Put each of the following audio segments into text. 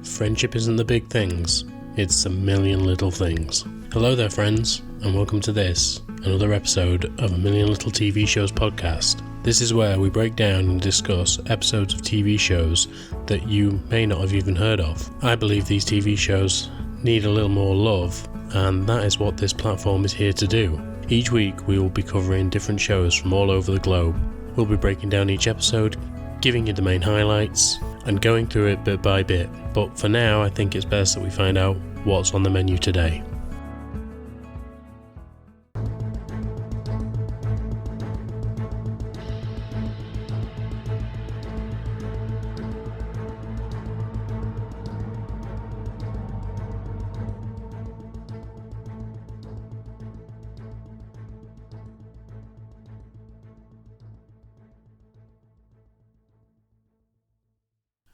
Friendship isn't the big things, it's a million little things. Hello there, friends, and welcome to this, another episode of A Million Little TV Shows podcast. This is where we break down and discuss episodes of TV shows that you may not have even heard of. I believe these TV shows need a little more love, and that is what this platform is here to do. Each week we will be covering different shows from all over the globe. We'll be breaking down each episode, giving you the main highlights, and going through it bit by bit. But for now, I think it's best that we find out what's on the menu today.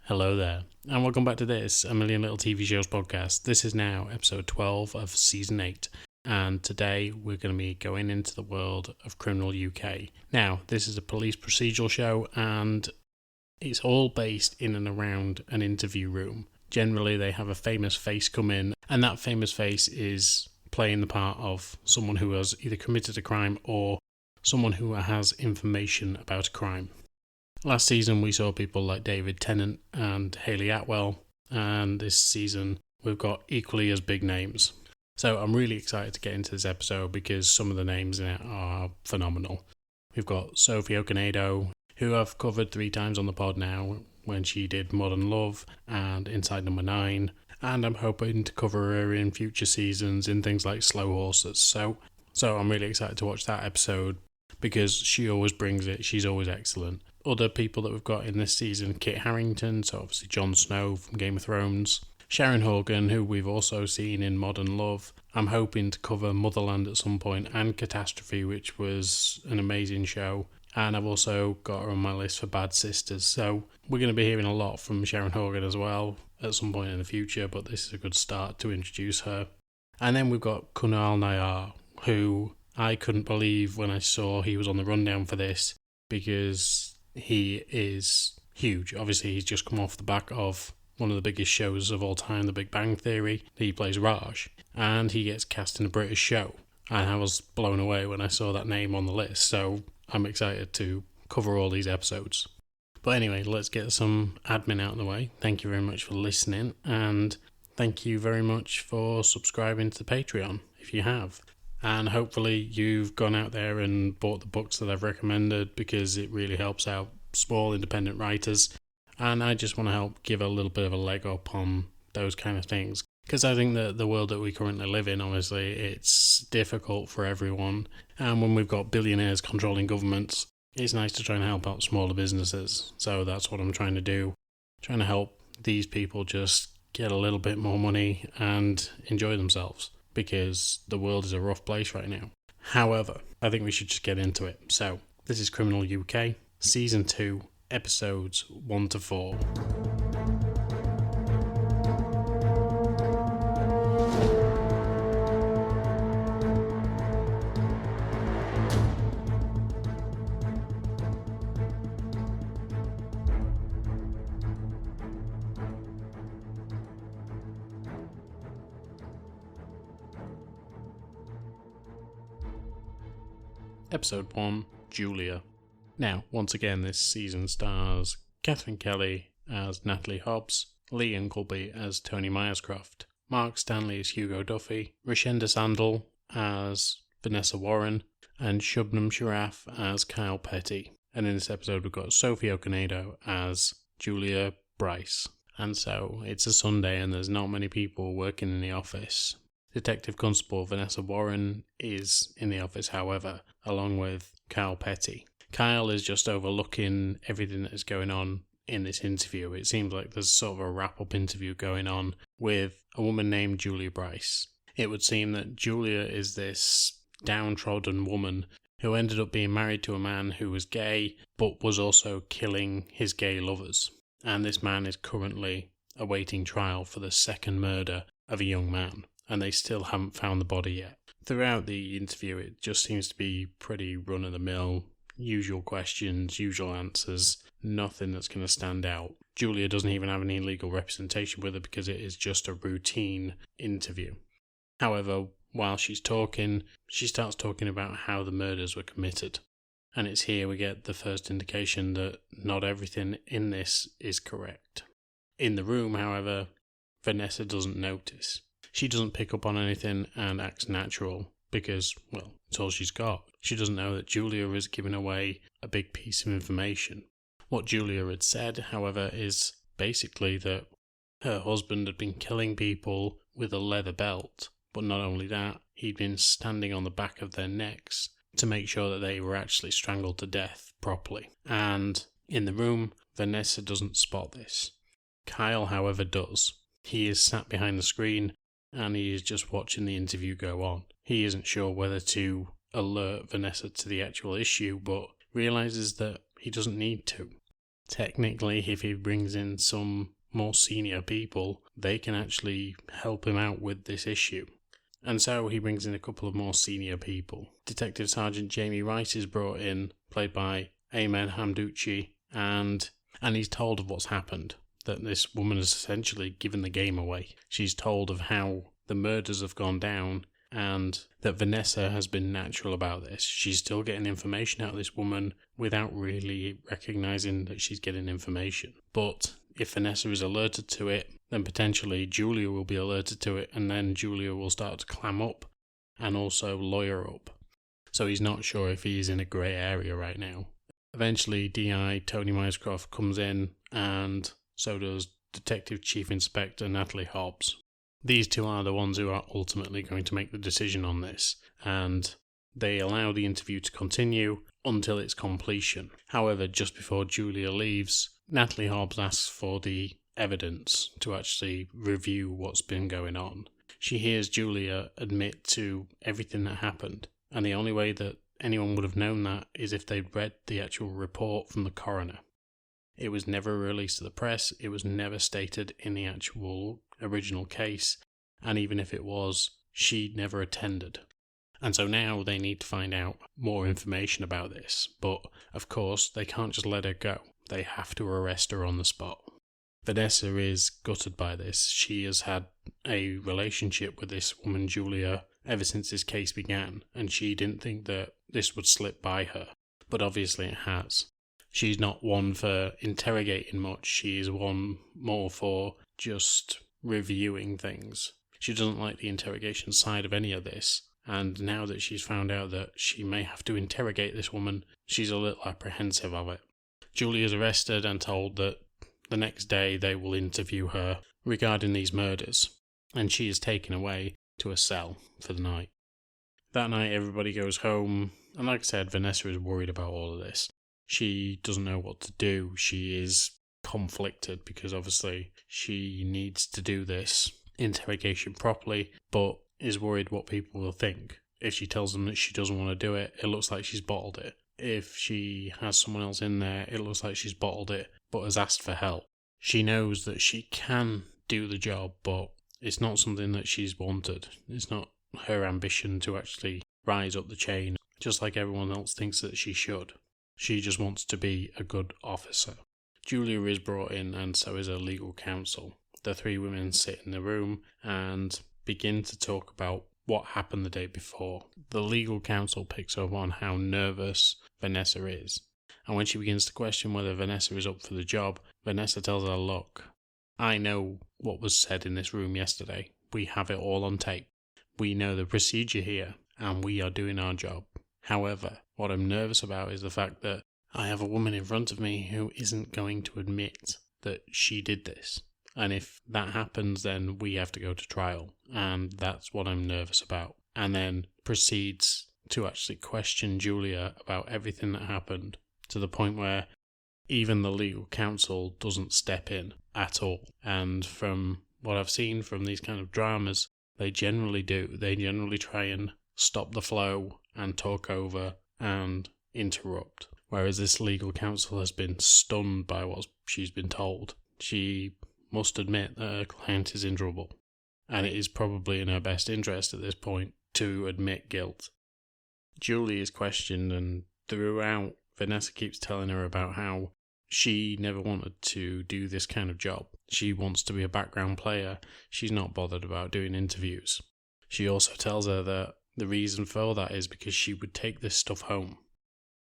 Hello there, and welcome back to this A Million Little TV Shows podcast. This is now episode 12 of season 8, and today we're going to be going into the world of Criminal UK. Now, this is a police procedural show, and it's all based in and around an interview room. Generally, they have a famous face come in, and that famous face is playing the part of someone who has either committed a crime or someone who has information about a crime. Last season we saw people like David Tennant and Hayley Atwell, and this season we've got equally as big names. So I'm really excited to get into this episode because some of the names in it are phenomenal. We've got Sophie Okonedo, who I've covered 3 times on the pod now when she did Modern Love and Inside Number 9, and I'm hoping to cover her in future seasons in things like Slow Horses. So I'm really excited to watch that episode because she always brings it, she's always excellent. Other people that we've got in this season, Kit Harrington, so obviously Jon Snow from Game of Thrones, Sharon Horgan, who we've also seen in Modern Love. I'm hoping to cover Motherland at some point, and Catastrophe, which was an amazing show, and I've also got her on my list for Bad Sisters, so we're going to be hearing a lot from Sharon Horgan as well at some point in the future, but this is a good start to introduce her. And then we've got Kunal Nayyar, who I couldn't believe when I saw he was on the rundown for this, because he is huge. Obviously, he's just come off the back of one of the biggest shows of all time, The Big Bang Theory. He plays Raj, and he gets cast in a British show. And I was blown away when I saw that name on the list, so I'm excited to cover all these episodes. But anyway, let's get some admin out of the way. Thank you very much for listening, and thank you very much for subscribing to the Patreon, if you have. And hopefully you've gone out there and bought the books that I've recommended, because it really helps out small independent writers. And I just want to help give a little bit of a leg up on those kind of things. Because I think that the world that we currently live in, obviously, it's difficult for everyone. And when we've got billionaires controlling governments, it's nice to try and help out smaller businesses. So that's what I'm trying to do. Trying to help these people just get a little bit more money and enjoy themselves, because the world is a rough place right now. However, I think we should just get into it. So, this is Criminal UK, Season 2, Episodes 1-4. Episode 1, Julia. Now, once again, this season stars Catherine Kelly as Natalie Hobbs, Lee Ingleby as Tony Myerscroft, Mark Stanley as Hugo Duffy, Rashenda Sandel as Vanessa Warren, and Shubnam Sharaf as Kyle Petty. And in this episode, we've got Sophie Okonedo as Julia Bryce. And so, it's a Sunday and there's not many people working in the office. Detective Constable Vanessa Warren is in the office, however, along with Kyle Petty. Kyle is just overlooking everything that is going on in this interview. It seems like there's sort of a wrap-up interview going on with a woman named Julia Bryce. It would seem that Julia is this downtrodden woman who ended up being married to a man who was gay, but was also killing his gay lovers. And this man is currently awaiting trial for the second murder of a young man, and they still haven't found the body yet. Throughout the interview, it just seems to be pretty run-of-the-mill, usual questions, usual answers, nothing that's going to stand out. Julia doesn't even have any legal representation with her because it is just a routine interview. However, while she's talking, she starts talking about how the murders were committed. And it's here we get the first indication that not everything in this is correct. In the room, however, Vanessa doesn't notice. She doesn't pick up on anything and acts natural because, well, it's all she's got. She doesn't know that Julia is giving away a big piece of information. What Julia had said, however, is basically that her husband had been killing people with a leather belt, but not only that, he'd been standing on the back of their necks to make sure that they were actually strangled to death properly. And in the room, Vanessa doesn't spot this. Kyle, however, does. He is sat behind the screen and he is just watching the interview go on. He isn't sure whether to alert Vanessa to the actual issue, but realises that he doesn't need to. Technically, if he brings in some more senior people, they can actually help him out with this issue. And so he brings in a couple of more senior people. Detective Sergeant Jamie Wright is brought in, played by Ayman Hamdouchi, and he's told of what's happened, that this woman has essentially given the game away. She's told of how the murders have gone down and that Vanessa has been natural about this. She's still getting information out of this woman without really recognising that she's getting information. But if Vanessa is alerted to it, then potentially Julia will be alerted to it, and then Julia will start to clam up and also lawyer up. So he's not sure if he's in a grey area right now. Eventually, DI Tony Myers-Croft comes in, and so does Detective Chief Inspector Natalie Hobbs. These two are the ones who are ultimately going to make the decision on this, and they allow the interview to continue until its completion. However, just before Julia leaves, Natalie Hobbs asks for the evidence to actually review what's been going on. She hears Julia admit to everything that happened, and the only way that anyone would have known that is if they'd read the actual report from the coroner. It was never released to the press, it was never stated in the actual original case, and even if it was, she never attended. And so now they need to find out more information about this, but of course they can't just let her go. They have to arrest her on the spot. Vanessa is gutted by this. She has had a relationship with this woman Julia ever since this case began, and she didn't think that this would slip by her, but obviously it has. She's not one for interrogating much, she is one more for just reviewing things. She doesn't like the interrogation side of any of this, and now that she's found out that she may have to interrogate this woman, she's a little apprehensive of it. Julie is arrested and told that the next day they will interview her regarding these murders, and she is taken away to a cell for the night. That night everybody goes home, and like I said, Vanessa is worried about all of this. She doesn't know what to do. She is conflicted because obviously she needs to do this interrogation properly, but is worried what people will think. If she tells them that she doesn't want to do it, it looks like she's bottled it. If she has someone else in there, it looks like she's bottled it, but has asked for help. She knows that she can do the job, but it's not something that she's wanted. It's not her ambition to actually rise up the chain, just like everyone else thinks that she should. She just wants to be a good officer. Julia is brought in, and so is her legal counsel. The three women sit in the room and begin to talk about what happened the day before. The legal counsel picks up on how nervous Vanessa is, and when she begins to question whether Vanessa is up for the job, Vanessa tells her, "Look, I know what was said in this room yesterday. We have it all on tape. We know the procedure here, and we are doing our job. However, what I'm nervous about is the fact that I have a woman in front of me who isn't going to admit that she did this. And if that happens, then we have to go to trial. And that's what I'm nervous about." And then proceeds to actually question Julia about everything that happened, to the point where even the legal counsel doesn't step in at all. And from what I've seen from these kind of dramas, they generally do. They generally try and stop the flow and talk over and interrupt. Whereas this legal counsel has been stunned by what she's been told. She must admit that her client is in trouble, and it is probably in her best interest at this point to admit guilt. Julie is questioned, and throughout, Vanessa keeps telling her about how she never wanted to do this kind of job. She wants to be a background player. She's not bothered about doing interviews. She also tells her that the reason for that is because she would take this stuff home.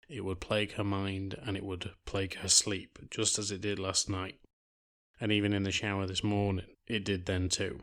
It would plague her mind and it would plague her sleep, just as it did last night. And even in the shower this morning, it did then too.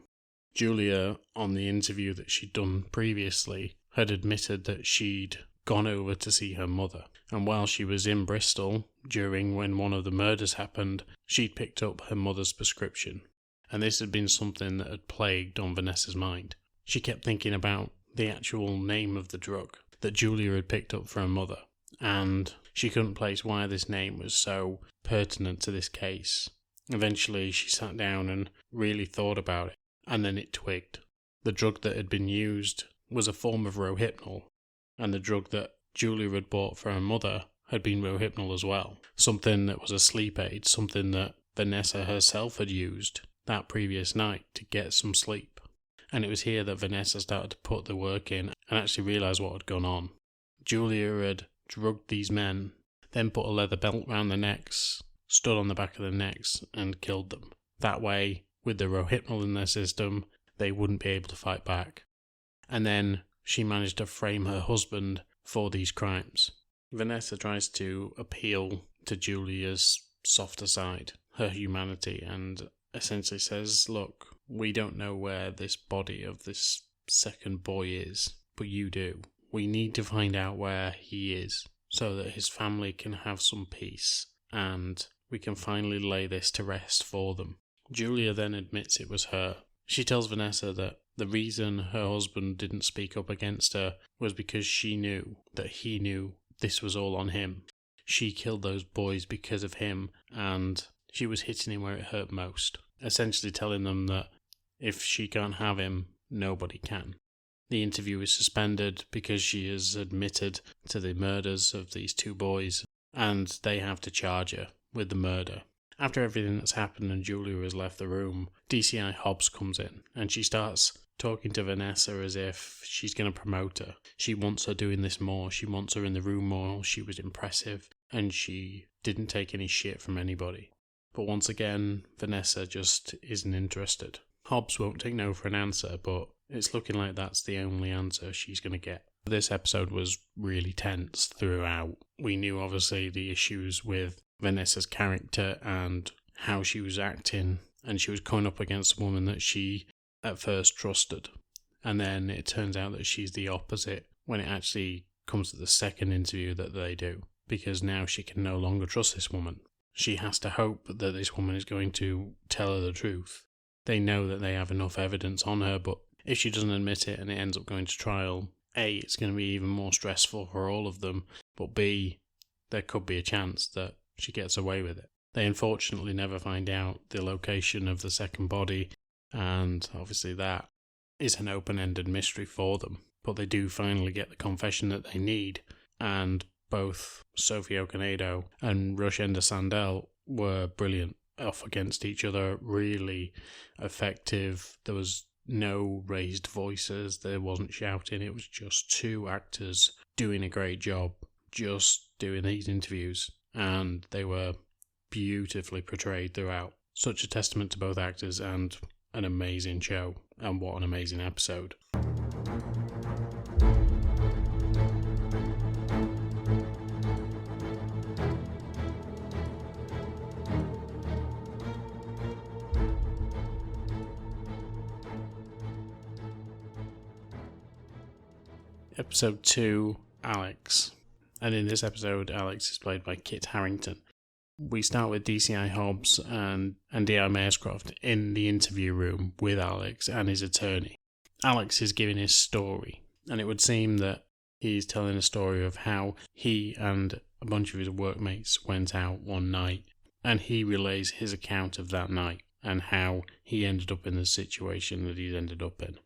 Julia, on the interview that she'd done previously, had admitted that she'd gone over to see her mother. And while she was in Bristol, when one of the murders happened, she'd picked up her mother's prescription. And this had been something that had plagued on Vanessa's mind. She kept thinking about the actual name of the drug that Julia had picked up for her mother. And she couldn't place why this name was so pertinent to this case. Eventually, she sat down and really thought about it, and then it twigged. The drug that had been used was a form of Rohypnol, and the drug that Julia had bought for her mother had been Rohypnol as well. Something that was a sleep aid, something that Vanessa herself had used that previous night to get some sleep. And it was here that Vanessa started to put the work in and actually realise what had gone on. Julia had drugged these men, then put a leather belt round their necks, stood on the back of their necks and killed them. That way, with the Rohypnol in their system, they wouldn't be able to fight back. And then she managed to frame her husband for these crimes. Vanessa tries to appeal to Julia's softer side, her humanity, and essentially says, look, we don't know where this body of this second boy is, but you do. We need to find out where he is so that his family can have some peace and we can finally lay this to rest for them. Julia then admits it was her. She tells Vanessa that the reason her husband didn't speak up against her was because she knew that he knew this was all on him. She killed those boys because of him, and she was hitting him where it hurt most, essentially telling them that if she can't have him, nobody can. The interview is suspended because she has admitted to the murders of these two boys, and they have to charge her with the murder. After everything that's happened and Julia has left the room, DCI Hobbs comes in and she starts talking to Vanessa as if she's going to promote her. She wants her doing this more. She wants her in the room more. She was impressive and she didn't take any shit from anybody. But once again, Vanessa just isn't interested. Hobbs won't take no for an answer, but it's looking like that's the only answer she's going to get. This episode was really tense throughout. We knew obviously the issues with Vanessa's character and how she was acting, and she was coming up against a woman that she at first trusted, and then it turns out that she's the opposite when it actually comes to the second interview that they do, because now she can no longer trust this woman. She has to hope that this woman is going to tell her the truth. They know that they have enough evidence on her, but if she doesn't admit it and it ends up going to trial, A, it's going to be even more stressful for all of them, but B, there could be a chance that she gets away with it. They unfortunately never find out the location of the second body, and obviously that is an open-ended mystery for them. But they do finally get the confession that they need, and both Sophie Okonedo and Rushenda Sandel were brilliant off against each other, really effective. There was no raised voices, there wasn't shouting, it was just two actors doing a great job, just doing these interviews. And they were beautifully portrayed throughout. Such a testament to both actors and an amazing show. And what an amazing episode. Episode 2, Alex. And in this episode, Alex is played by Kit Harrington. We start with DCI Hobbs and D.I. Mayescroft in the interview room with Alex and his attorney. Alex is giving his story, and it would seem that he's telling a story of how he and a bunch of his workmates went out one night, and he relays his account of that night and how he ended up in the situation that he's ended up in.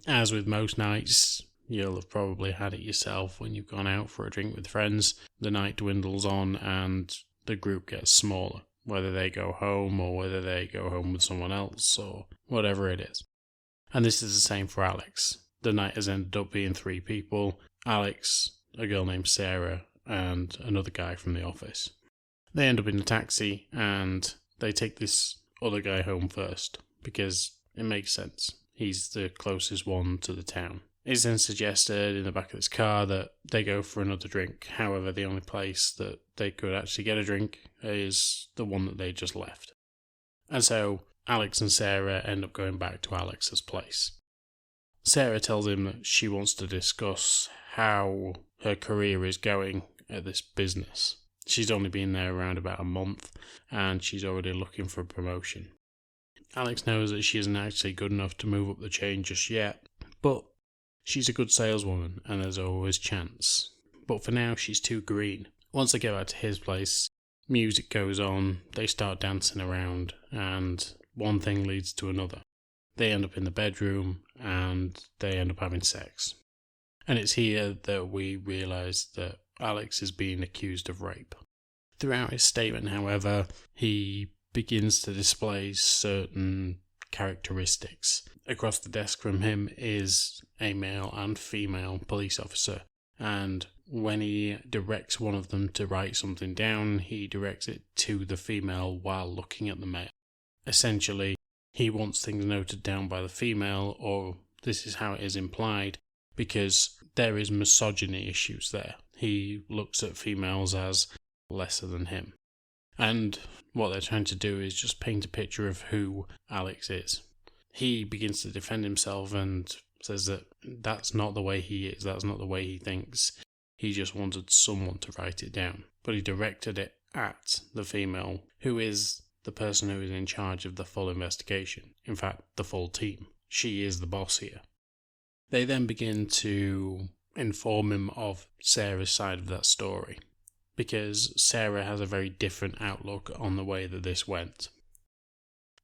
As with most nights, you'll have probably had it yourself when you've gone out for a drink with friends. The night dwindles on and the group gets smaller, whether they go home or whether they go home with someone else or whatever it is. And this is the same for Alex. The night has ended up being 3 people: Alex, a girl named Sarah, and another guy from the office. They end up in a taxi and they take this other guy home first because it makes sense. He's the closest one to the town. It's then suggested in the back of this car that they go for another drink. However, the only place that they could actually get a drink is the one that they just left. And so Alex and Sarah end up going back to Alex's place. Sarah tells him that she wants to discuss how her career is going at this business. She's only been there around about a month and she's already looking for a promotion. Alex knows that she isn't actually good enough to move up the chain just yet, but she's a good saleswoman and there's always chance. But for now, she's too green. Once they get back to his place, music goes on, they start dancing around, and one thing leads to another. They end up in the bedroom and they end up having sex. And it's here that we realise that Alex is being accused of rape. Throughout his statement, however, he begins to display certain characteristics. Across the desk from him is a male and female police officer, and when he directs one of them to write something down, he directs it to the female while looking at the male. Essentially, he wants things noted down by the female, or this is how it is implied, because there is misogyny issues there. He looks at females as lesser than him. And what they're trying to do is just paint a picture of who Alex is. He begins to defend himself and says that that's not the way he is, that's not the way he thinks. He just wanted someone to write it down. But he directed it at the female, who is the person who is in charge of the full investigation. In fact, the full team. She is the boss here. They then begin to inform him of Sarah's side of that story, because Sarah has a very different outlook on the way that this went.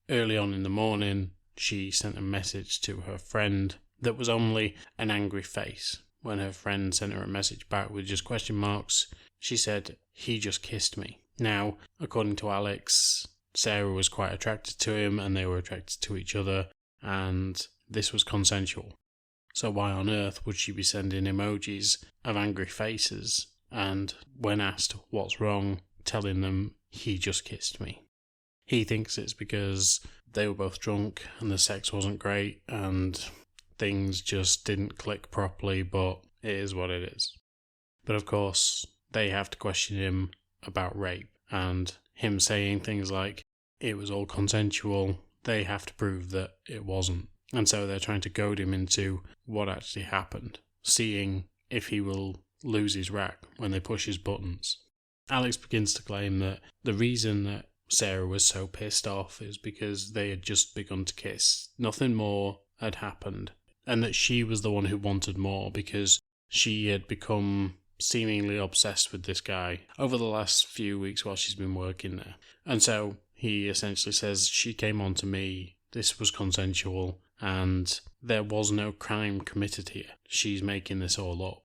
Early on in the morning, she sent a message to her friend that was only an angry face. When her friend sent her a message back with just question marks, she said, "He just kissed me." Now, according to Alex, Sarah was quite attracted to him and they were attracted to each other, and this was consensual. So why on earth would she be sending emojis of angry faces and, when asked what's wrong, telling them, "He just kissed me"? He thinks it's because they were both drunk and the sex wasn't great and things just didn't click properly, but it is what it is. But of course, they have to question him about rape, and him saying things like, it was all consensual, they have to prove that it wasn't. And so they're trying to goad him into what actually happened, seeing if he will lose his rack when they push his buttons. Alex begins to claim that the reason that Sarah was so pissed off is because they had just begun to kiss. Nothing more had happened, and that she was the one who wanted more because she had become seemingly obsessed with this guy over the last few weeks while she's been working there. And so he essentially says, she came on to me, this was consensual, and there was no crime committed here. She's making this all up.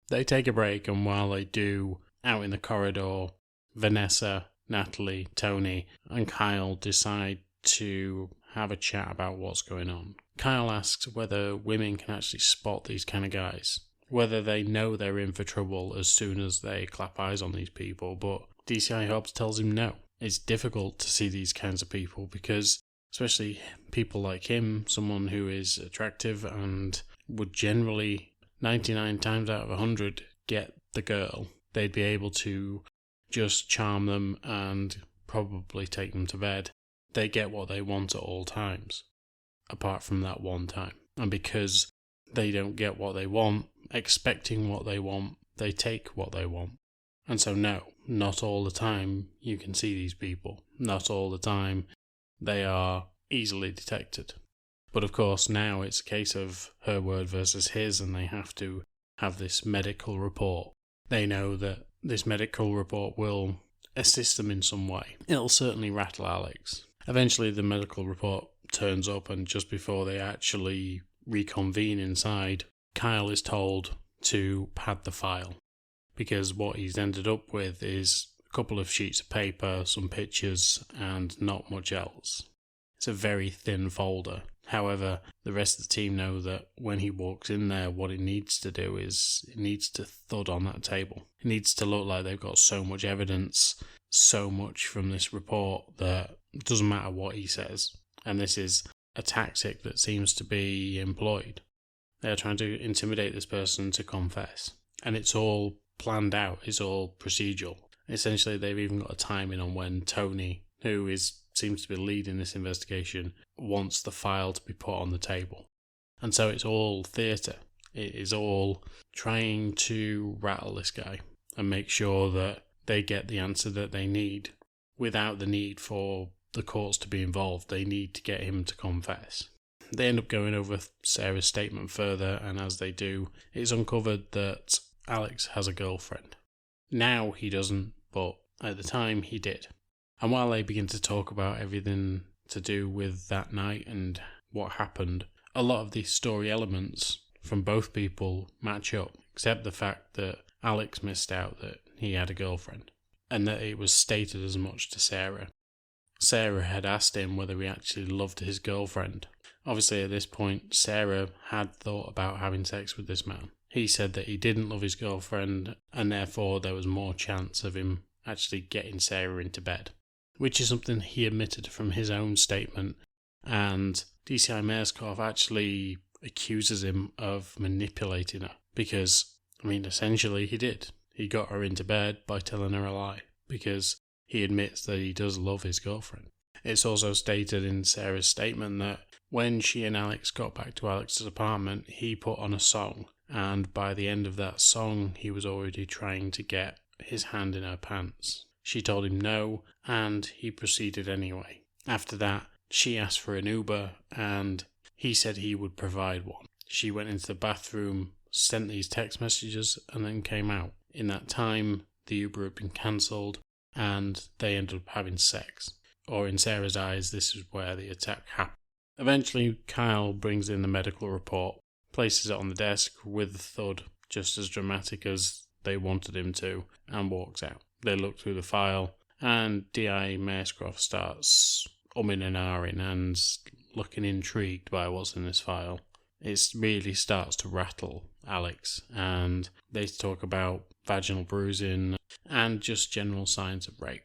They take a break, and while they do, out in the corridor, Vanessa, Natalie, Tony, and Kyle decide to have a chat about what's going on. Kyle asks whether women can actually spot these kind of guys, whether they know they're in for trouble as soon as they clap eyes on these people, but DCI Hobbs tells him no. It's difficult to see these kinds of people because, especially people like him, someone who is attractive and would generally, 99 times out of 100, get the girl, they'd be able to just charm them and probably take them to bed. They get what they want at all times, apart from that one time. And because they don't get what they want, expecting what they want, they take what they want. And so no, not all the time you can see these people. Not all the time they are easily detected. But of course now it's a case of her word versus his, and they have to have this medical report. They know that this medical report will assist them in some way. It'll certainly rattle Alex. Eventually the medical report turns up, and just before they actually reconvene inside, Kyle is told to pad the file, because what he's ended up with is a couple of sheets of paper, some pictures, and not much else. It's a very thin folder. However, the rest of the team know that when he walks in there, what it needs to do is it needs to thud on that table. It needs to look like they've got so much evidence, so much from this report that it doesn't matter what he says. And this is a tactic that seems to be employed. They're trying to intimidate this person to confess. And it's all planned out. It's all procedural. Essentially, they've even got a timing on when Tony, who seems to be leading this investigation, wants the file to be put on the table. And so it's all theatre. It is all trying to rattle this guy and make sure that they get the answer that they need without the need for the courts to be involved. They need to get him to confess. They end up going over Sarah's statement further, and as they do, it's uncovered that Alex has a girlfriend. Now he doesn't, but at the time he did. And while they begin to talk about everything to do with that night and what happened, a lot of the story elements from both people match up, except the fact that Alex missed out that he had a girlfriend, and that it was stated as much to Sarah. Sarah had asked him whether he actually loved his girlfriend. Obviously at this point, Sarah had thought about having sex with this man. He said that he didn't love his girlfriend, and therefore there was more chance of him actually getting Sarah into bed, which is something he admitted from his own statement, and DCI Merskov actually accuses him of manipulating her, because, essentially he did. He got her into bed by telling her a lie, because he admits that he does love his girlfriend. It's also stated in Sarah's statement that when she and Alex got back to Alex's apartment, he put on a song, and by the end of that song, he was already trying to get his hand in her pants. She told him no, and he proceeded anyway. After that, she asked for an Uber, and he said he would provide one. She went into the bathroom, sent these text messages, and then came out. In that time, the Uber had been cancelled, and they ended up having sex. Or in Sarah's eyes, this is where the attack happened. Eventually, Kyle brings in the medical report, places it on the desk with a thud, just as dramatic as they wanted him to, and walks out. They look through the file, and D.I. Merskov starts umming and ahhing and looking intrigued by what's in this file. It really starts to rattle Alex, and they talk about vaginal bruising and just general signs of rape.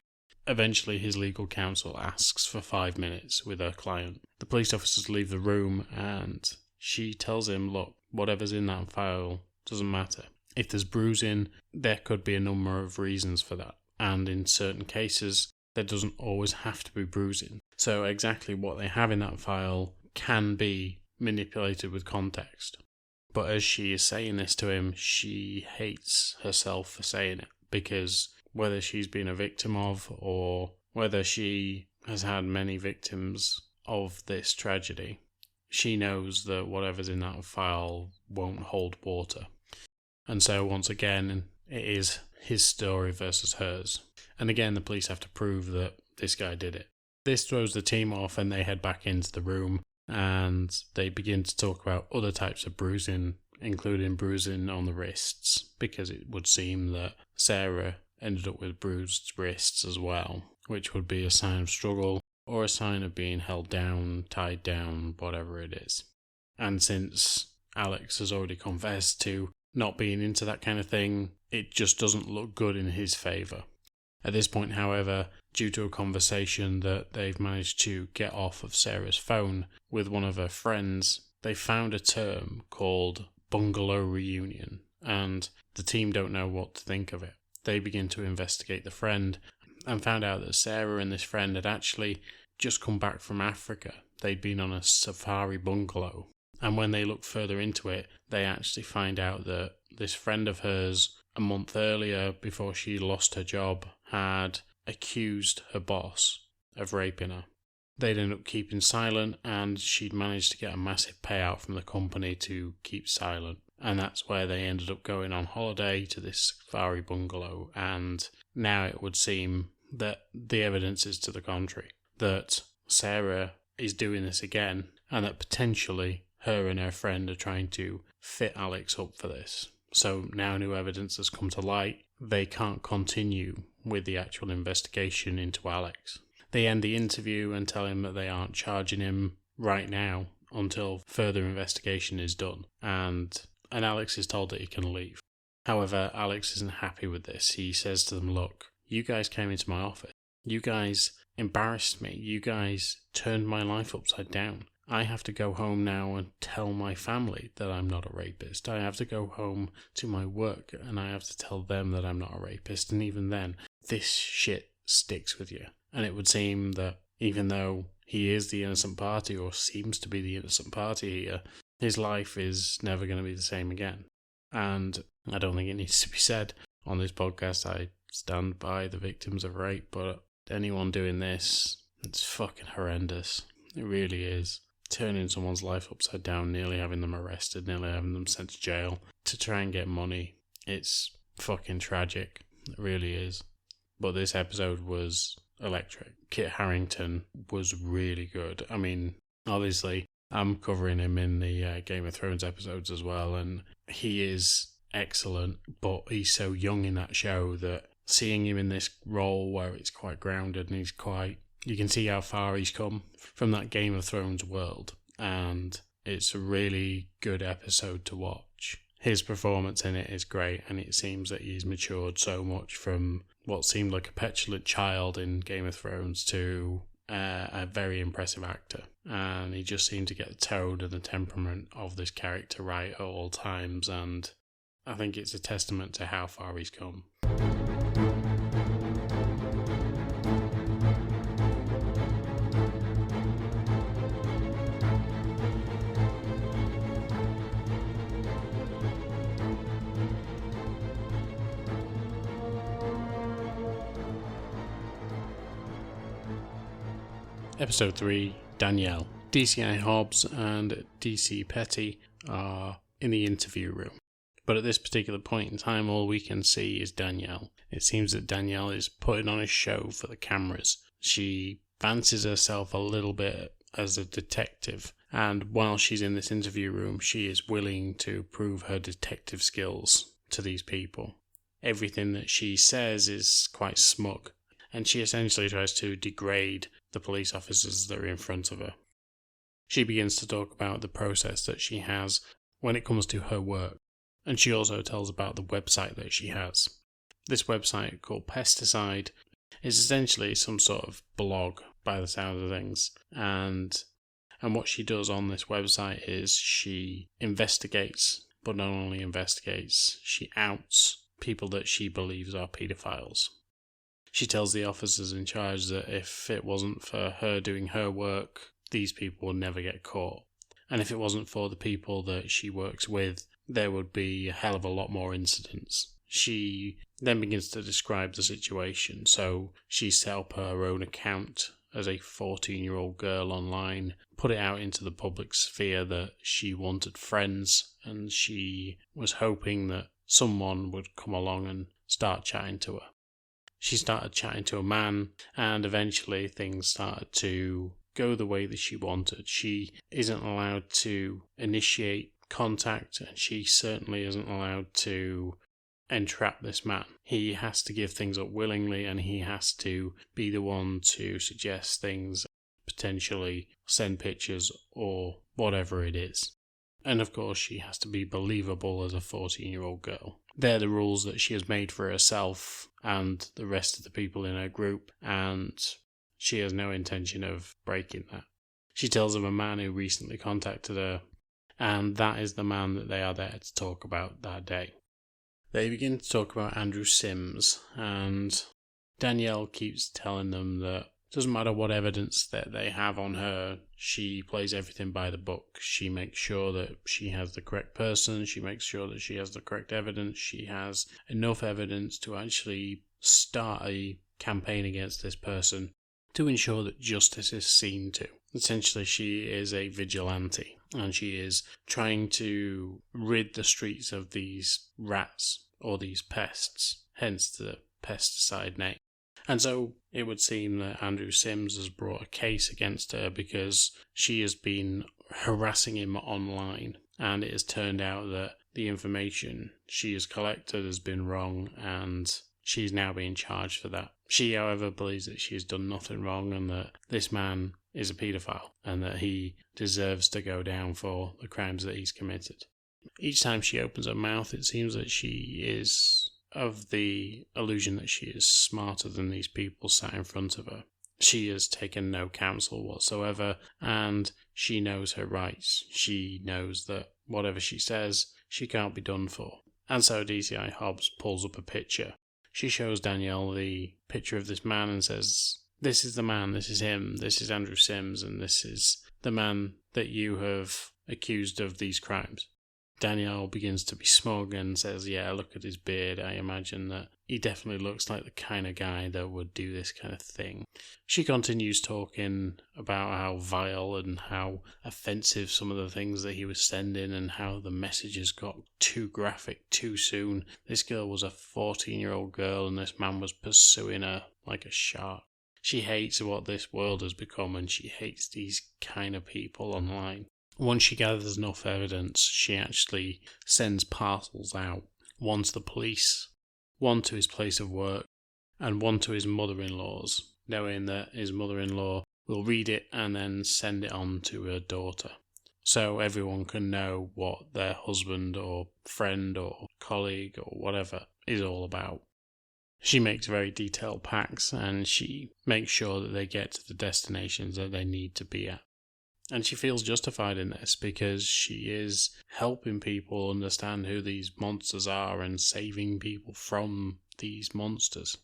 Eventually, his legal counsel asks for 5 minutes with her client. The police officers leave the room, and she tells him, look, whatever's in that file doesn't matter. If there's bruising, there could be a number of reasons for that. And in certain cases, there doesn't always have to be bruising. So exactly what they have in that file can be manipulated with context. But as she is saying this to him, she hates herself for saying it, because whether she's been a victim of, or whether she has had many victims of this tragedy, she knows that whatever's in that file won't hold water. And so once again, it is his story versus hers. And again, the police have to prove that this guy did it. This throws the team off, and they head back into the room, and they begin to talk about other types of bruising, including bruising on the wrists, because it would seem that Sarah ended up with bruised wrists as well, which would be a sign of struggle or a sign of being held down, tied down, whatever it is. And since Alex has already confessed to not being into that kind of thing, it just doesn't look good in his favour. At this point, however, due to a conversation that they've managed to get off of Sarah's phone with one of her friends, they found a term called bungalow reunion, and the team don't know what to think of it. They begin to investigate the friend and found out that Sarah and this friend had actually just come back from Africa. They'd been on a safari bungalow. And when they look further into it, they actually find out that this friend of hers, a month earlier, before she lost her job, had accused her boss of raping her. They'd end up keeping silent, and she'd managed to get a massive payout from the company to keep silent. And that's where they ended up going on holiday to this safari bungalow. And now it would seem that the evidence is to the contrary, that Sarah is doing this again, and that potentially her and her friend are trying to fit Alex up for this. So now new evidence has come to light. They can't continue with the actual investigation into Alex. They end the interview and tell him that they aren't charging him right now until further investigation is done, and Alex is told that he can leave. However, Alex isn't happy with this. He says to them, look, you guys came into my office. You guys embarrassed me. You guys turned my life upside down. I have to go home now and tell my family that I'm not a rapist. I have to go home to my work and I have to tell them that I'm not a rapist. And even then, this shit sticks with you. And it would seem that even though he is the innocent party, or seems to be the innocent party here, his life is never going to be the same again. And I don't think it needs to be said on this podcast. I stand by the victims of rape, but anyone doing this, it's fucking horrendous. It really is. Turning someone's life upside down, nearly having them arrested, nearly having them sent to jail to try and get money. It's fucking tragic. It really is. But this episode was electric. Kit Harrington was really good. I mean, obviously, I'm covering him in the Game of Thrones episodes as well, and he is excellent, but he's so young in that show that seeing him in this role where it's quite grounded and you can see how far he's come from that Game of Thrones world, and it's a really good episode to watch. His performance in it is great, and it seems that he's matured so much from what seemed like a petulant child in Game of Thrones to a very impressive actor. And he just seemed to get the tone and the temperament of this character right at all times, and I think it's a testament to how far he's come. Episode 3, Danielle. DCI Hobbs and DC Petty are in the interview room. But at this particular point in time, all we can see is Danielle. It seems that Danielle is putting on a show for the cameras. She fancies herself a little bit as a detective, and while she's in this interview room, she is willing to prove her detective skills to these people. Everything that she says is quite smug, and she essentially tries to degrade the police officers that are in front of her. She begins to talk about the process that she has when it comes to her work, and she also tells about the website that she has. This website, called Pesticide, is essentially some sort of blog by the sound of things, and what she does on this website is she investigates, but not only investigates, she outs people that she believes are paedophiles. She tells the officers in charge that if it wasn't for her doing her work, these people would never get caught. And if it wasn't for the people that she works with, there would be a hell of a lot more incidents. She then begins to describe the situation. So she set up her own account as a 14-year-old girl online, put it out into the public sphere that she wanted friends, and she was hoping that someone would come along and start chatting to her. She started chatting to a man, and eventually things started to go the way that she wanted. She isn't allowed to initiate contact, and she certainly isn't allowed to entrap this man. He has to give things up willingly, and he has to be the one to suggest things, potentially send pictures or whatever it is. And of course, she has to be believable as a 14-year-old girl. They're the rules that she has made for herself and the rest of the people in her group, and she has no intention of breaking that. She tells of a man who recently contacted her, and that is the man that they are there to talk about that day. They begin to talk about Andrew Sims, and Danielle keeps telling them that it doesn't matter what evidence that they have on her, she plays everything by the book. She makes sure that she has the correct person, she makes sure that she has the correct evidence, she has enough evidence to actually start a campaign against this person to ensure that justice is seen to. Essentially, she is a vigilante, and she is trying to rid the streets of these rats, or these pests, hence the pesticide name. And so it would seem that Andrew Sims has brought a case against her because she has been harassing him online, and it has turned out that the information she has collected has been wrong, and she's now being charged for that. She, however, believes that she has done nothing wrong and that this man is a paedophile and that he deserves to go down for the crimes that he's committed. Each time she opens her mouth, it seems that she is of the illusion that she is smarter than these people sat in front of her. She has taken no counsel whatsoever, and she knows her rights. She knows that whatever she says, she can't be done for. And so DCI Hobbs pulls up a picture. She shows Danielle the picture of this man and says, "This is the man, this is him, this is Andrew Sims, and this is the man that you have accused of these crimes." Danielle begins to be smug and says, "Yeah, look at his beard. I imagine that he definitely looks like the kind of guy that would do this kind of thing." She continues talking about how vile and how offensive some of the things that he was sending and how the messages got too graphic too soon. This girl was a 14-year-old girl and this man was pursuing her like a shark. She hates what this world has become and she hates these kind of people online. Once she gathers enough evidence, she actually sends parcels out. One to the police, one to his place of work, and one to his mother-in-law's, knowing that his mother-in-law will read it and then send it on to her daughter. So everyone can know what their husband or friend or colleague or whatever is all about. She makes very detailed packs and she makes sure that they get to the destinations that they need to be at. And she feels justified in this because she is helping people understand who these monsters are and saving people from these monsters.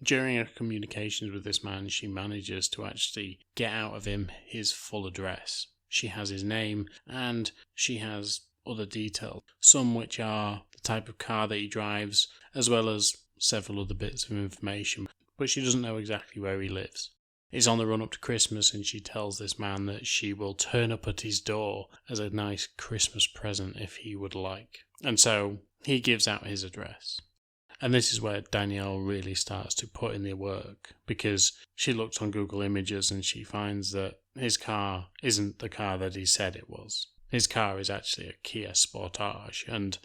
During her communications with this man, she manages to actually get out of him his full address. She has his name and she has other details, some which are the type of car that he drives, as well as several other bits of information, but she doesn't know exactly where he lives. It's on the run up to Christmas and she tells this man that she will turn up at his door as a nice Christmas present if he would like. And so he gives out his address. And this is where Danielle really starts to put in the work, because she looks on Google Images and she finds that his car isn't the car that he said it was. His car is actually a Kia Sportage, and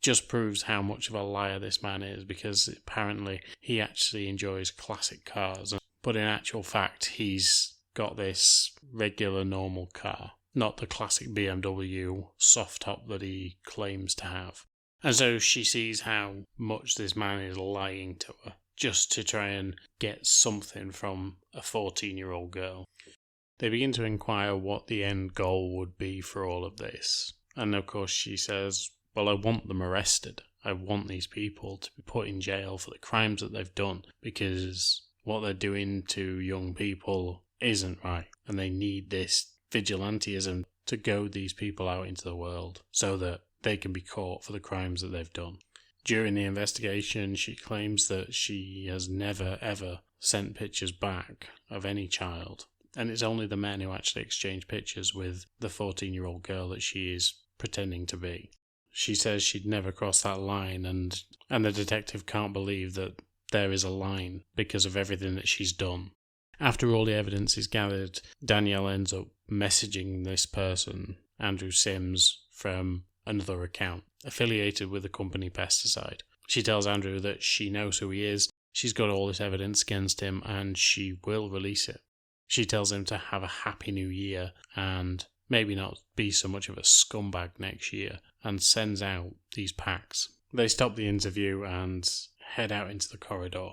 just proves how much of a liar this man is, because apparently he actually enjoys classic cars. But in actual fact, he's got this regular normal car, not the classic BMW soft top that he claims to have. And so she sees how much this man is lying to her, just to try and get something from a 14-year-old girl. They begin to inquire what the end goal would be for all of this. And of course she says, "Well, I want them arrested. I want these people to be put in jail for the crimes that they've done, because what they're doing to young people isn't right, and they need this vigilantism to goad these people out into the world so that they can be caught for the crimes that they've done." During the investigation, she claims that she has never ever sent pictures back of any child, and it's only the men who actually exchange pictures with the 14-year-old girl that she is pretending to be. She says she'd never crossed that line, and the detective can't believe that there is a line because of everything that she's done. After all the evidence is gathered, Danielle ends up messaging this person, Andrew Sims, from another account affiliated with the company Pesticide. She tells Andrew that she knows who he is, she's got all this evidence against him, and she will release it. She tells him to have a happy new year and maybe not be so much of a scumbag next year, and sends out these packs. They stop the interview and head out into the corridor.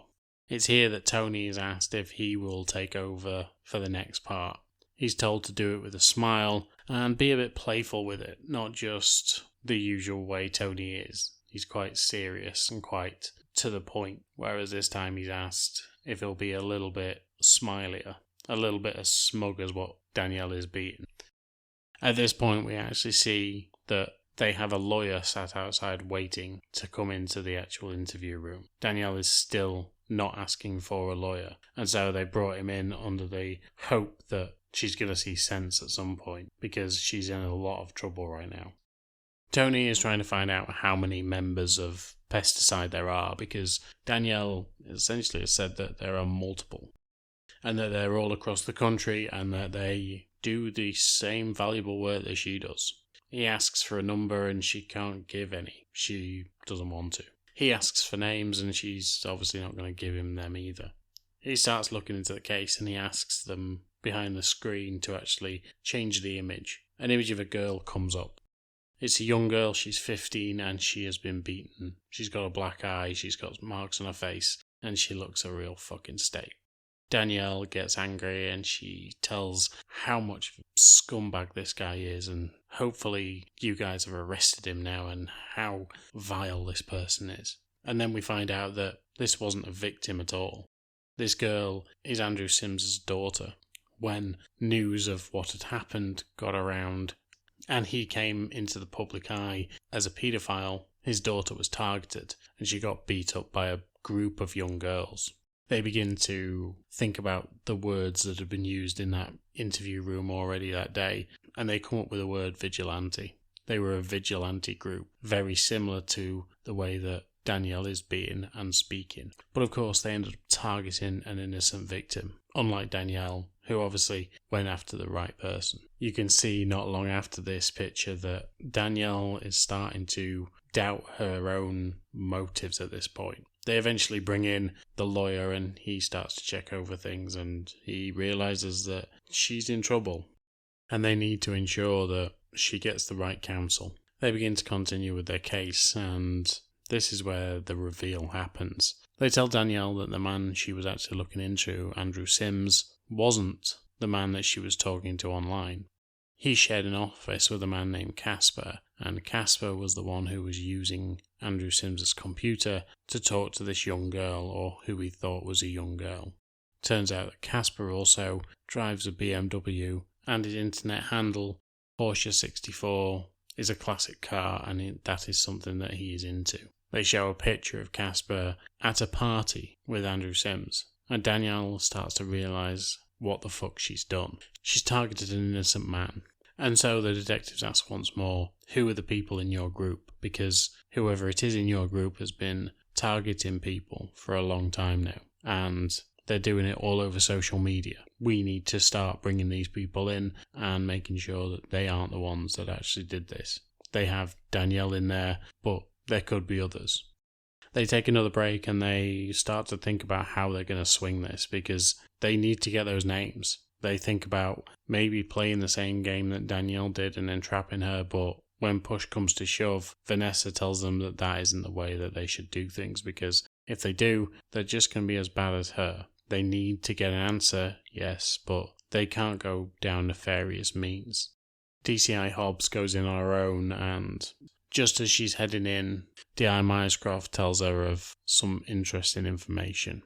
It's here that Tony is asked if he will take over for the next part. He's told to do it with a smile and be a bit playful with it, not just the usual way Tony is. He's quite serious and quite to the point, whereas this time he's asked if he'll be a little bit smilier, a little bit as smug as what Danielle is being. At this point we actually see that they have a lawyer sat outside waiting to come into the actual interview room. Danielle is still not asking for a lawyer, and so they brought him in under the hope that she's going to see sense at some point, because she's in a lot of trouble right now. Tony is trying to find out how many members of Pesticide there are, because Danielle essentially has said that there are multiple, and that they're all across the country, and that they do the same valuable work that she does. He asks for a number and she can't give any. She doesn't want to. He asks for names and she's obviously not going to give him them either. He starts looking into the case and he asks them behind the screen to actually change the image. An image of a girl comes up. It's a young girl, she's 15 and she has been beaten. She's got a black eye, she's got marks on her face, and she looks a real fucking state. Danielle gets angry and she tells how much of a scumbag this guy is, and hopefully you guys have arrested him now and how vile this person is. And then we find out that this wasn't a victim at all. This girl is Andrew Sims' daughter. When news of what had happened got around and he came into the public eye as a paedophile, his daughter was targeted and she got beat up by a group of young girls. They begin to think about the words that had been used in that interview room already that day, and they come up with the word vigilante. They were a vigilante group, very similar to the way that Danielle is being and speaking. But of course they ended up targeting an innocent victim, unlike Danielle, who obviously went after the right person. You can see not long after this picture that Danielle is starting to doubt her own motives at this point. They eventually bring in the lawyer and he starts to check over things and he realises that she's in trouble and they need to ensure that she gets the right counsel. They begin to continue with their case and this is where the reveal happens. They tell Danielle that the man she was actually looking into, Andrew Sims, wasn't the man that she was talking to online. He shared an office with a man named Casper, and Casper was the one who was using Andrew Sims' computer to talk to this young girl, or who he thought was a young girl. Turns out that Casper also drives a BMW, and his internet handle, Porsche 64, is a classic car, and that is something that he is into. They show a picture of Casper at a party with Andrew Sims, and Danielle starts to realise what the fuck she's done. She's targeted an innocent man. And so the detectives ask once more, who are the people in your group? Because whoever it is in your group has been targeting people for a long time now. And they're doing it all over social media. We need to start bringing these people in and making sure that they aren't the ones that actually did this. They have Danielle in there, but there could be others. They take another break and they start to think about how they're going to swing this because they need to get those names. They think about maybe playing the same game that Danielle did and entrapping her, but when push comes to shove, Vanessa tells them that that isn't the way that they should do things because if they do, they're just going to be as bad as her. They need to get an answer, yes, but they can't go down nefarious means. DCI Hobbs goes in on her own and just as she's heading in, D.I. Myerscroft tells her of some interesting information.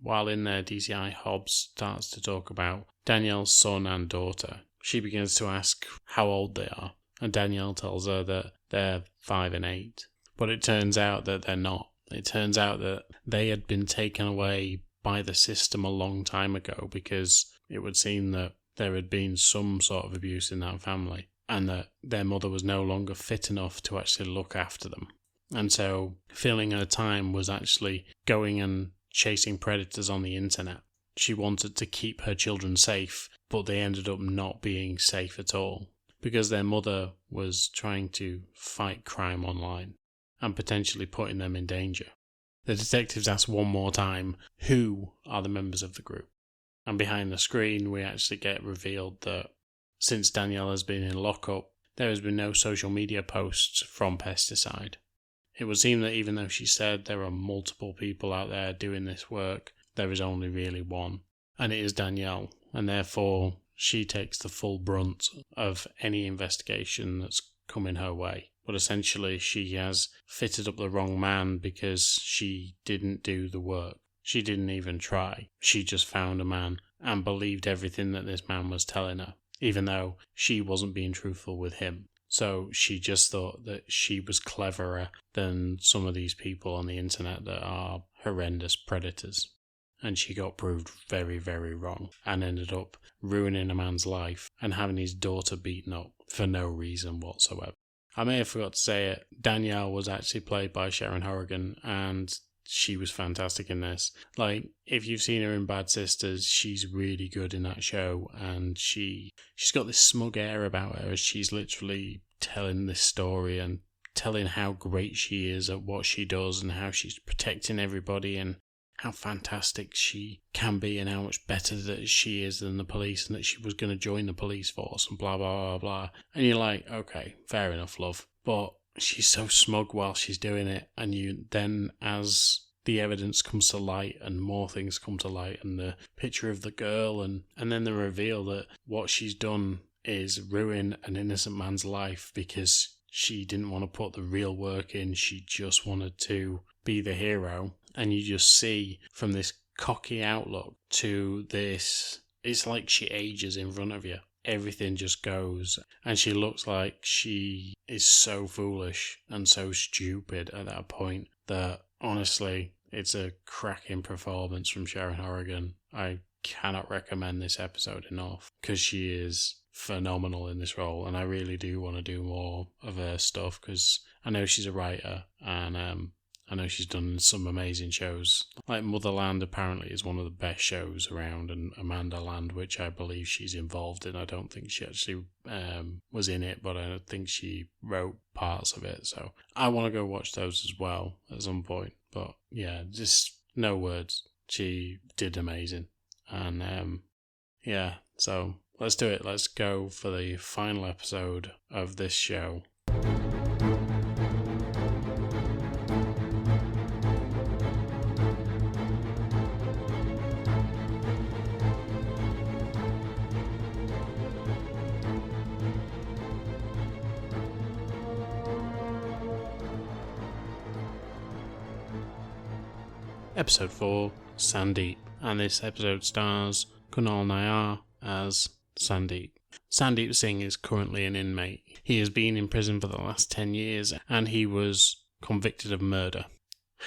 While in there, DCI Hobbs starts to talk about Danielle's son and daughter. She begins to ask how old they are, and Danielle tells her that they're 5 and 8. But it turns out that they're not. It turns out that they had been taken away by the system a long time ago because it would seem that there had been some sort of abuse in that family and that their mother was no longer fit enough to actually look after them. And so filling her time was actually going and chasing predators on the internet. She wanted to keep her children safe, but they ended up not being safe at all because their mother was trying to fight crime online and potentially putting them in danger. The detectives ask one more time, who are the members of the group? And behind the screen, we actually get revealed that since Danielle has been in lockup, there has been no social media posts from Pesticide. It would seem that even though she said there are multiple people out there doing this work, there is only really one, and it is Danielle, and therefore she takes the full brunt of any investigation that's coming her way. But essentially she has fitted up the wrong man because she didn't do the work. She didn't even try. She just found a man and believed everything that this man was telling her, even though she wasn't being truthful with him. So she just thought that she was cleverer than some of these people on the internet that are horrendous predators. And she got proved very, very wrong and ended up ruining a man's life and having his daughter beaten up for no reason whatsoever. I may have forgot to say it, Danielle was actually played by Sharon Horrigan and she was fantastic in this. Like, if you've seen her in Bad Sisters, she's really good in that show and she's got this smug air about her as she's literally telling this story and telling how great she is at what she does and how she's protecting everybody and how fantastic she can be and how much better that she is than the police and that she was going to join the police force and blah, blah, blah, blah. And you're like, okay, fair enough, love. But she's so smug while she's doing it. And you then, as the evidence comes to light and more things come to light and the picture of the girl and then the reveal that what she's done is ruin an innocent man's life because she didn't want to put the real work in. She just wanted to be the hero. And you just see from this cocky outlook to this, it's like she ages in front of you. Everything just goes. And she looks like she is so foolish and so stupid at that point that, honestly, it's a cracking performance from Sharon Horrigan. I cannot recommend this episode enough because she is phenomenal in this role. And I really do want to do more of her stuff because I know she's a writer and I know she's done some amazing shows. Like Motherland apparently is one of the best shows around, and Amanda Land, which I believe she's involved in. I don't think she actually was in it, but I think she wrote parts of it. So I want to go watch those as well at some point. But yeah, just no words. She did amazing. And yeah, so let's do it. Let's go for the final episode of this show. Episode 4, Sandeep, and this episode stars Kunal Nair as Sandeep. Sandeep Singh is currently an inmate. He has been in prison for the last 10 years and he was convicted of murder.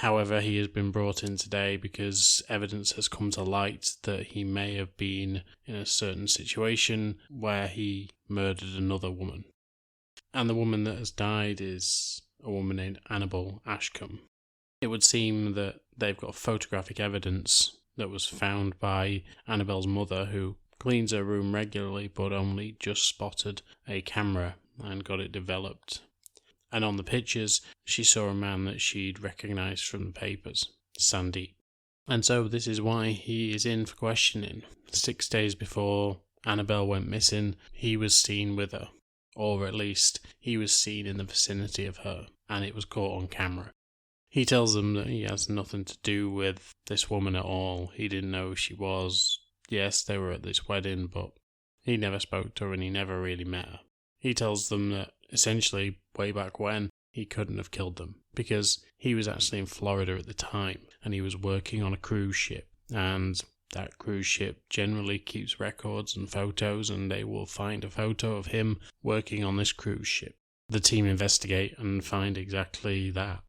However, he has been brought in today because evidence has come to light that he may have been in a certain situation where he murdered another woman. And the woman that has died is a woman named Annabelle Ashcombe. It would seem that they've got photographic evidence that was found by Annabelle's mother, who cleans her room regularly but only just spotted a camera and got it developed. And on the pictures, she saw a man that she'd recognised from the papers, Sandeep. And so this is why he is in for questioning. 6 days before Annabelle went missing, he was seen with her, or at least he was seen in the vicinity of her, and it was caught on camera. He tells them that he has nothing to do with this woman at all. He didn't know who she was. Yes, they were at this wedding, but he never spoke to her and he never really met her. He tells them that essentially, way back when, he couldn't have killed them because he was actually in Florida at the time and he was working on a cruise ship. And that cruise ship generally keeps records and photos, and they will find a photo of him working on this cruise ship. The team investigate and find exactly that.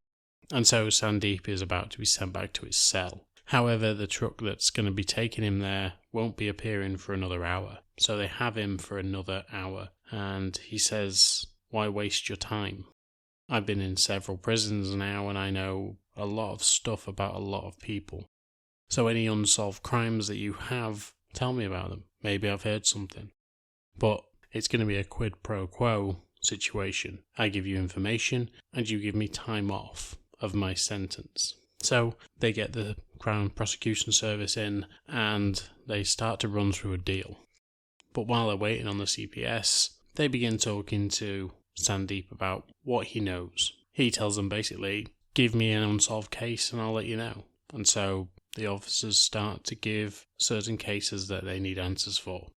And so Sandeep is about to be sent back to his cell. However, the truck that's going to be taking him there won't be appearing for another hour. So they have him for another hour. And he says, "Why waste your time? I've been in several prisons now and I know a lot of stuff about a lot of people. So any unsolved crimes that you have, tell me about them. Maybe I've heard something. But it's going to be a quid pro quo situation. I give you information and you give me time off of my sentence." So they get the Crown Prosecution Service in and they start to run through a deal. But while they're waiting on the CPS, they begin talking to Sandeep about what he knows. He tells them basically, give me an unsolved case and I'll let you know. And so the officers start to give certain cases that they need answers for.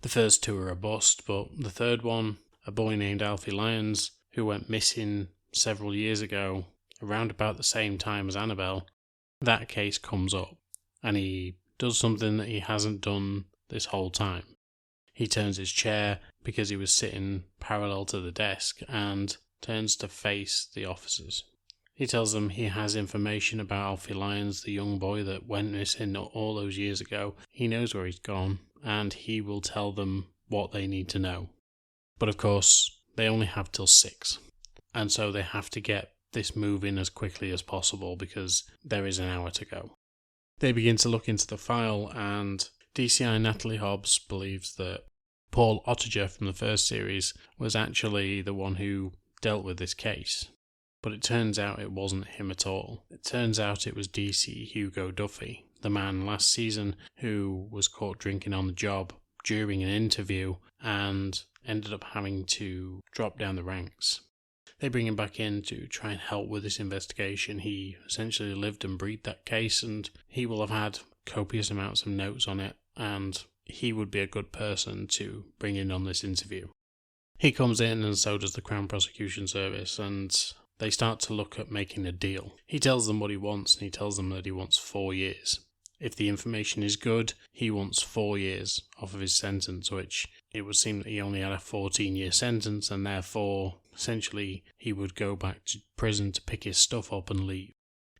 The first two are a bust, but the third one, a boy named Alfie Lyons, who went missing several years ago, around about the same time as Annabelle, that case comes up, and he does something that he hasn't done this whole time. He turns his chair, because he was sitting parallel to the desk, and turns to face the officers. He tells them he has information about Alfie Lyons, the young boy that went missing all those years ago. He knows where he's gone, and he will tell them what they need to know. But of course, they only have till 6, and so they have to get this moving as quickly as possible because there is an hour to go. They begin to look into the file, and DCI Natalie Hobbs believes that Paul Ottinger from the first series was actually the one who dealt with this case. But it turns out it wasn't him at all. It turns out it was DC Hugo Duffy, the man last season who was caught drinking on the job during an interview and ended up having to drop down the ranks. They bring him back in to try and help with this investigation. He essentially lived and breathed that case, and he will have had copious amounts of notes on it, and he would be a good person to bring in on this interview. He comes in, and so does the Crown Prosecution Service, and they start to look at making a deal. He tells them what he wants, and he tells them that he wants 4 years. If the information is good, he wants 4 years off of his sentence, which it would seem that he only had a 14-year sentence, and therefore, essentially, he would go back to prison to pick his stuff up and leave.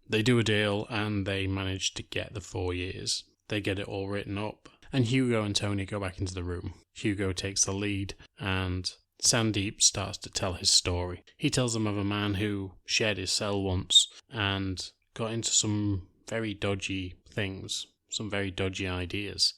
They do a deal, and they manage to get the 4 years. They get it all written up, and Hugo and Tony go back into the room. Hugo takes the lead, and Sandeep starts to tell his story. He tells them of a man who shared his cell once and got into some very dodgy things, some very dodgy ideas.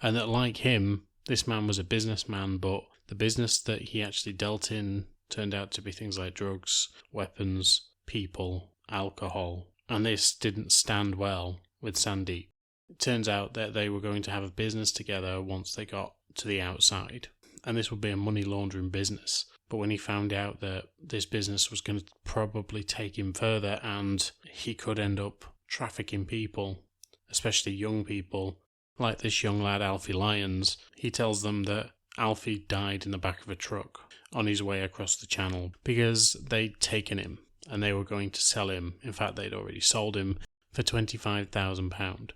And that, like him, this man was a businessman, but the business that he actually dealt in turned out to be things like drugs, weapons, people, alcohol. And this didn't stand well with Sandeep. It turns out that they were going to have a business together once they got to the outside. And this would be a money laundering business. But when he found out that this business was going to probably take him further and he could end up trafficking people, especially young people, like this young lad Alfie Lyons, he tells them that Alfie died in the back of a truck on his way across the channel because they'd taken him and they were going to sell him. In fact, they'd already sold him for £25,000.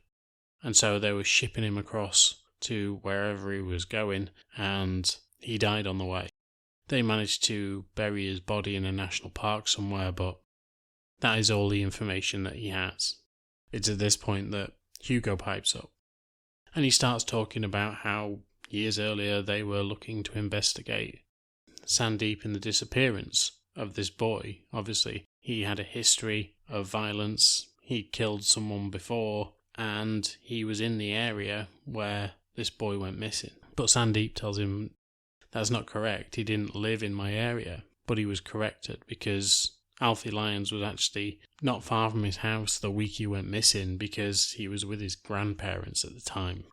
And so they were shipping him across to wherever he was going, and he died on the way. They managed to bury his body in a national park somewhere, but that is all the information that he has. It's at this point that Hugo pipes up, and he starts talking about how years earlier they were looking to investigate Sandeep in the disappearance of this boy. Obviously, he had a history of violence, he'd killed someone before, and he was in the area where this boy went missing. But Sandeep tells him that's not correct. He didn't live in my area. But he was corrected because Alfie Lyons was actually not far from his house the week he went missing because he was with his grandparents at the time.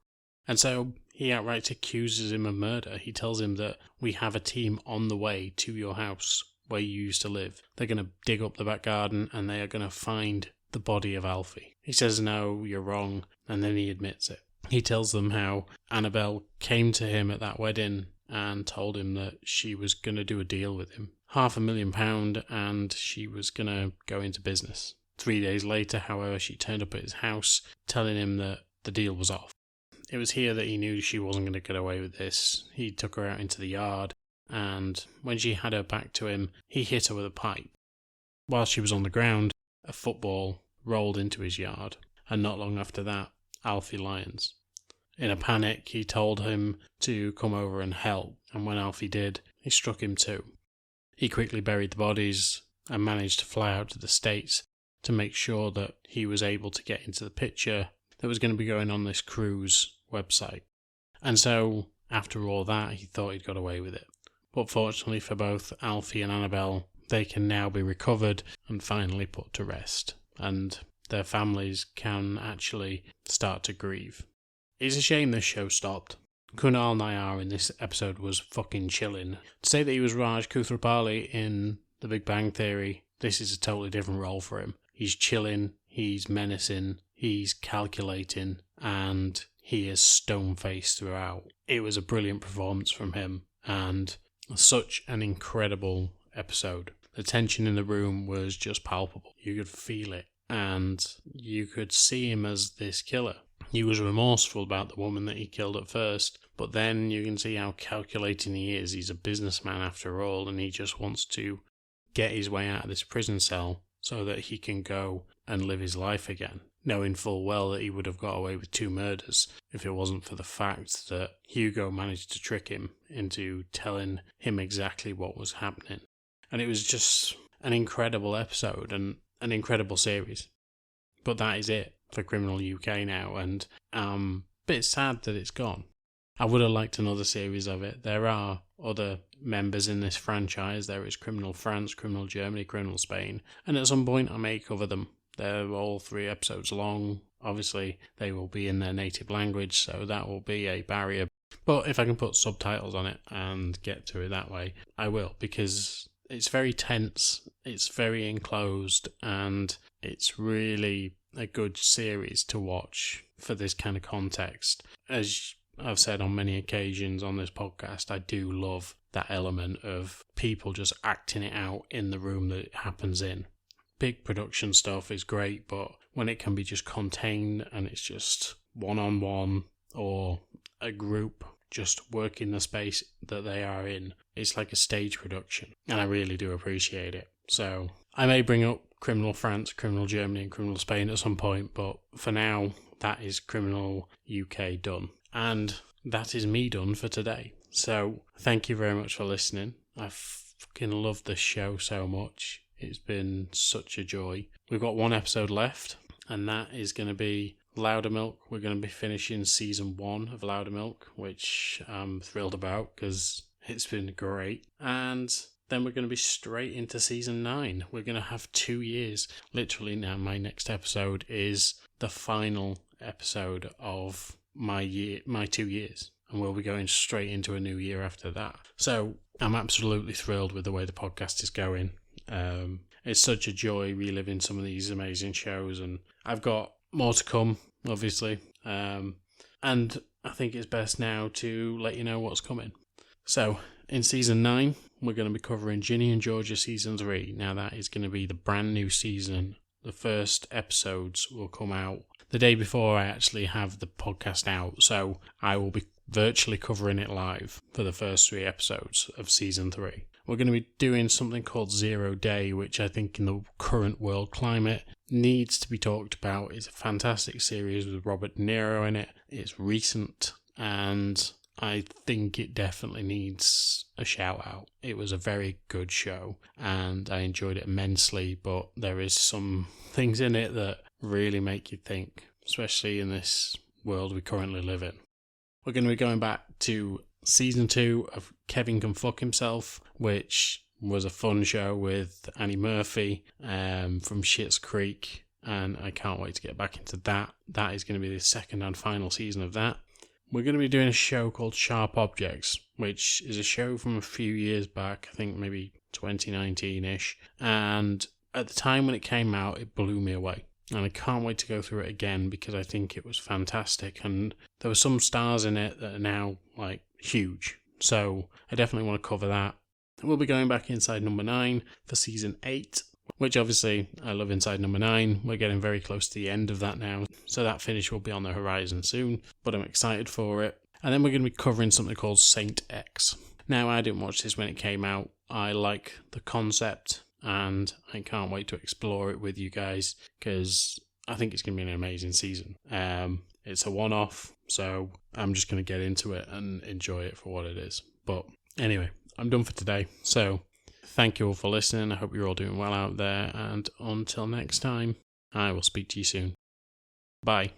And so he outright accuses him of murder. He tells him that we have a team on the way to your house where you used to live. They're going to dig up the back garden and they are going to find the body of Alfie. He says, no, you're wrong, and then he admits it. He tells them how Annabelle came to him at that wedding and told him that she was going to do a deal with him. £500,000 and she was going to go into business. 3 days later, however, she turned up at his house telling him that the deal was off. It was here that he knew she wasn't going to get away with this. He took her out into the yard, and when she had her back to him, he hit her with a pipe. While she was on the ground, a football rolled into his yard, and not long after that, Alfie Lyons. In a panic, he told him to come over and help, and when Alfie did, he struck him too. He quickly buried the bodies and managed to fly out to the States to make sure that he was able to get into the picture that was going to be going on this cruise website. And so, after all that, he thought he'd got away with it. But fortunately for both Alfie and Annabelle, they can now be recovered and finally put to rest, and their families can actually start to grieve. It's a shame this show stopped. Kunal Nair in this episode was fucking chilling. To say that he was Raj Koothrappali in The Big Bang Theory, this is a totally different role for him. He's chilling, he's menacing, he's calculating, and he is stone-faced throughout. It was a brilliant performance from him, and such an incredible episode. The tension in the room was just palpable. You could feel it, and you could see him as this killer. He was remorseful about the woman that he killed at first, but then you can see how calculating he is. He's a businessman after all, and he just wants to get his way out of this prison cell so that he can go and live his life again, knowing full well that he would have got away with 2 murders if it wasn't for the fact that Hugo managed to trick him into telling him exactly what was happening. And it was just an incredible episode and an incredible series. But that is it for Criminal UK now, and I'm a bit sad that it's gone. I would have liked another series of it. There are other members in this franchise. There is Criminal France, Criminal Germany, Criminal Spain, and at some point I may cover them. They're all 3 episodes long. Obviously, they will be in their native language, so that will be a barrier. But if I can put subtitles on it and get to it that way, I will, because it's very tense, it's very enclosed, and it's really a good series to watch for this kind of context. As I've said on many occasions on this podcast, I do love that element of people just acting it out in the room that it happens in. Big production stuff is great, but when it can be just contained and it's just one-on-one or a group just working the space that they are in, it's like a stage production, and I really do appreciate it. So I may bring up Criminal France, Criminal Germany and Criminal Spain at some point, but for now that is Criminal UK done. And that is me done for today. So thank you very much for listening. I fucking love this show so much. It's been such a joy. We've got 1 episode left, and that is going to be Loudermilk. We're going to be finishing season 1 of Loudermilk, which I'm thrilled about because it's been great. And then we're going to be straight into season 9. We're going to have 2 years. Literally now my next episode is the final episode of my 2 years, and we'll be going straight into a new year after that. So I'm absolutely thrilled with the way the podcast is going. It's such a joy reliving some of these amazing shows, and I've got more to come, obviously. And I think it's best now to let you know what's coming. So in season 9, we're going to be covering Ginny and Georgia season 3. Now that is going to be the brand new season. The first episodes will come out the day before I actually have the podcast out, so I will be virtually covering it live for the first 3 episodes of season 3. We're going to be doing something called 0 Day, which I think in the current world climate needs to be talked about. It's a fantastic series with Robert De Niro in it. It's recent, and I think it definitely needs a shout out. It was a very good show, and I enjoyed it immensely, but there is some things in it that really make you think, especially in this world we currently live in. We're going to be going back to season 2 of Kevin Can Fuck Himself, which was a fun show with Annie Murphy from Schitt's Creek, and I can't wait to get back into that. That is going to be the second and final season of that. We're going to be doing a show called Sharp Objects, which is a show from a few years back, I think maybe 2019-ish, and at the time when it came out, it blew me away. And I can't wait to go through it again because I think it was fantastic, and there were some stars in it that are now like huge. So I definitely want to cover that. We'll be going back inside number 9 for season 8, which obviously I love inside number 9. We're getting very close to the end of that now, so that finish will be on the horizon soon, but I'm excited for it. And then we're going to be covering something called Saint X. Now, I didn't watch this when it came out. I like the concept, and I can't wait to explore it with you guys because I think it's going to be an amazing season. It's a one-off, so I'm just going to get into it and enjoy it for what it is. But anyway, I'm done for today. So thank you all for listening. I hope you're all doing well out there, and until next time, I will speak to you soon. Bye.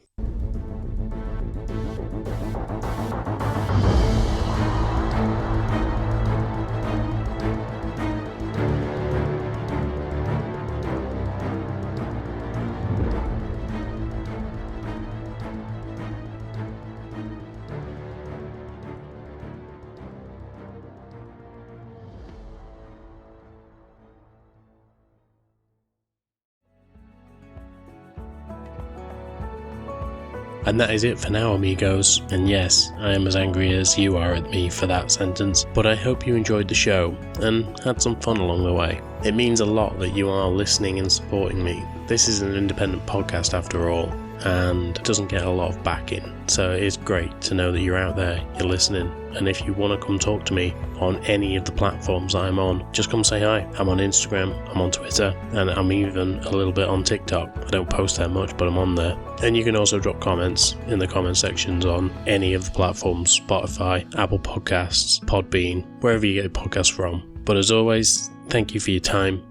And that is it for now, amigos. And yes, I am as angry as you are at me for that sentence, but I hope you enjoyed the show and had some fun along the way. It means a lot that you are listening and supporting me. This is an independent podcast after all, and doesn't get a lot of backing, so it is great to know that you're out there, you're listening, and if you want to come talk to me on any of the platforms I'm on, just come say hi. I'm on Instagram, I'm on Twitter, and I'm even a little bit on TikTok. I don't post that much, but I'm on there. And you can also drop comments in the comment sections on any of the platforms: Spotify, Apple Podcasts, Podbean, wherever you get your podcasts from. But as always, thank you for your time,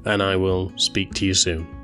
and I will speak to you soon.